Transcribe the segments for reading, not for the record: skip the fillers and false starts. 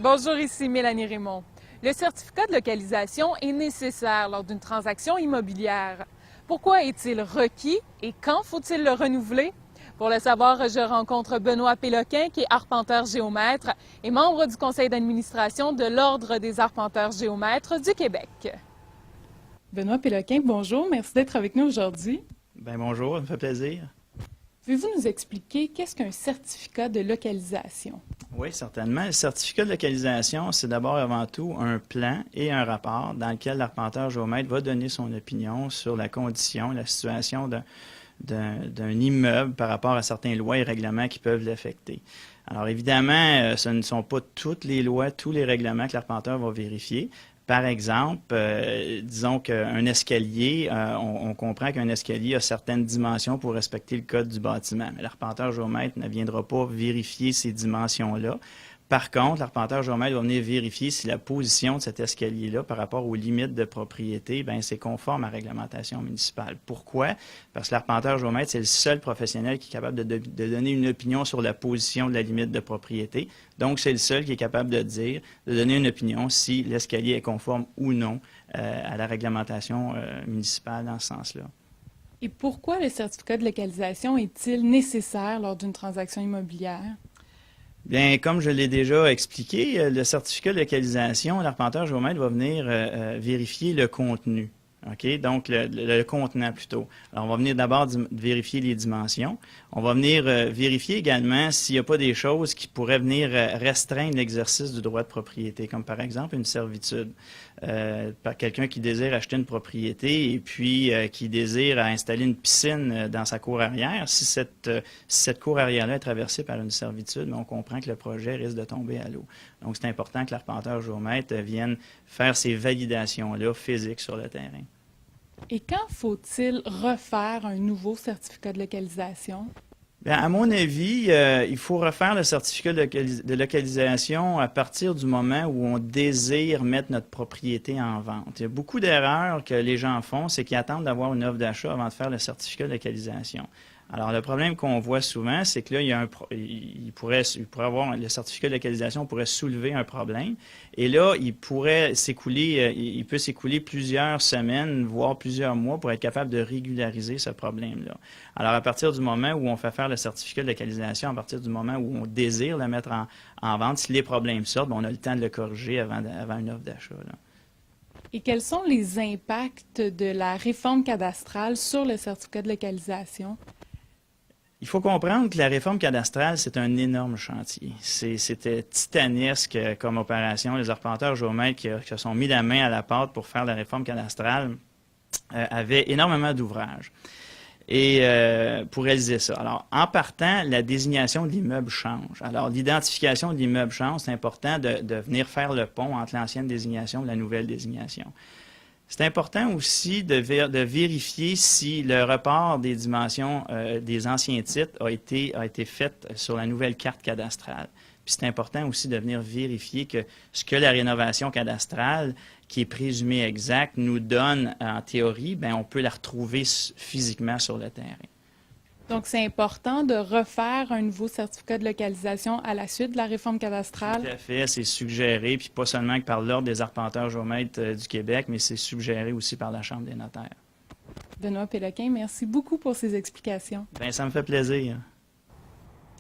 Bonjour, ici Mélanie Raymond. Le certificat de localisation est nécessaire lors d'une transaction immobilière. Pourquoi est-il requis et quand faut-il le renouveler? Pour le savoir, je rencontre Benoît Péloquin, qui est arpenteur géomètre et membre du conseil d'administration de l'Ordre des arpenteurs géomètres du Québec. Benoît Péloquin, bonjour. Merci d'être avec nous aujourd'hui. Bonjour, ça me fait plaisir. Pouvez-vous nous expliquer qu'est-ce qu'un certificat de localisation? Oui, certainement. Le certificat de localisation, c'est d'abord avant tout un plan et un rapport dans lequel l'arpenteur géomètre va donner son opinion sur la condition, la situation d'un immeuble par rapport à certaines lois et règlements qui peuvent l'affecter. Alors évidemment, ce ne sont pas toutes les lois, tous les règlements que l'arpenteur va vérifier. Par exemple, disons qu'un escalier, on comprend qu'un escalier a certaines dimensions pour respecter le code du bâtiment. Mais l'arpenteur géomètre ne viendra pas vérifier ces dimensions-là. Par contre, l'arpenteur géomètre va venir vérifier si la position de cet escalier-là par rapport aux limites de propriété, c'est conforme à la réglementation municipale. Pourquoi? Parce que l'arpenteur géomètre, c'est le seul professionnel qui est capable de donner une opinion sur la position de la limite de propriété. Donc, c'est le seul qui est capable de donner une opinion si l'escalier est conforme ou non à la réglementation municipale dans ce sens-là. Et pourquoi le certificat de localisation est-il nécessaire lors d'une transaction immobilière? Bien, comme je l'ai déjà expliqué, le certificat de localisation, l'arpenteur géomètre va venir vérifier le contenu. OK? Donc, le contenant plutôt. Alors, on va venir d'abord vérifier les dimensions. On va venir vérifier également s'il n'y a pas des choses qui pourraient venir restreindre l'exercice du droit de propriété, comme par exemple une servitude. Par quelqu'un qui désire acheter une propriété et puis qui désire installer une piscine dans sa cour arrière. Si cette cour arrière-là est traversée par une servitude, on comprend que le projet risque de tomber à l'eau. Donc, c'est important que l'arpenteur géomètre vienne faire ces validations-là physiques sur le terrain. Et quand faut-il refaire un nouveau certificat de localisation? Bien, à mon avis, il faut refaire le certificat de localisation à partir du moment où on désire mettre notre propriété en vente. Il y a beaucoup d'erreurs que les gens font, c'est qu'ils attendent d'avoir une offre d'achat avant de faire le certificat de localisation. Alors, le problème qu'on voit souvent, c'est que là, il pourrait avoir le certificat de localisation pourrait soulever un problème. Et là, il peut s'écouler plusieurs semaines, voire plusieurs mois pour être capable de régulariser ce problème-là. Alors, à partir du moment où on fait faire le certificat de localisation, à partir du moment où on désire le mettre en vente, si les problèmes sortent, on a le temps de le corriger avant une offre d'achat. Et quels sont les impacts de la réforme cadastrale sur le certificat de localisation? Il faut comprendre que la réforme cadastrale, c'est un énorme chantier. C'était titanesque comme opération. Les arpenteurs géomètres qui se sont mis la main à la pâte pour faire la réforme cadastrale avaient énormément d'ouvrages pour réaliser ça. Alors, en partant, la désignation de l'immeuble change. Alors, l'identification de l'immeuble change. C'est important de venir faire le pont entre l'ancienne désignation et la nouvelle désignation. C'est important aussi de vérifier si le report des dimensions des anciens titres a été fait sur la nouvelle carte cadastrale. Puis c'est important aussi de venir vérifier que ce que la rénovation cadastrale, qui est présumée exacte, nous donne en théorie, on peut la retrouver physiquement sur le terrain. Donc, c'est important de refaire un nouveau certificat de localisation à la suite de la réforme cadastrale? Tout à fait, c'est suggéré, puis pas seulement que par l'Ordre des arpenteurs géomètres du Québec, mais c'est suggéré aussi par la Chambre des notaires. Benoît Péloquin, merci beaucoup pour ces explications. Bien, ça me fait plaisir.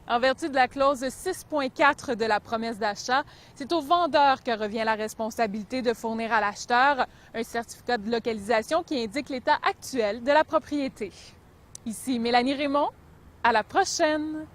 En vertu de la clause 6.4 de la promesse d'achat, c'est au vendeur que revient la responsabilité de fournir à l'acheteur un certificat de localisation qui indique l'état actuel de la propriété. Ici Mélanie Raymond, à la prochaine!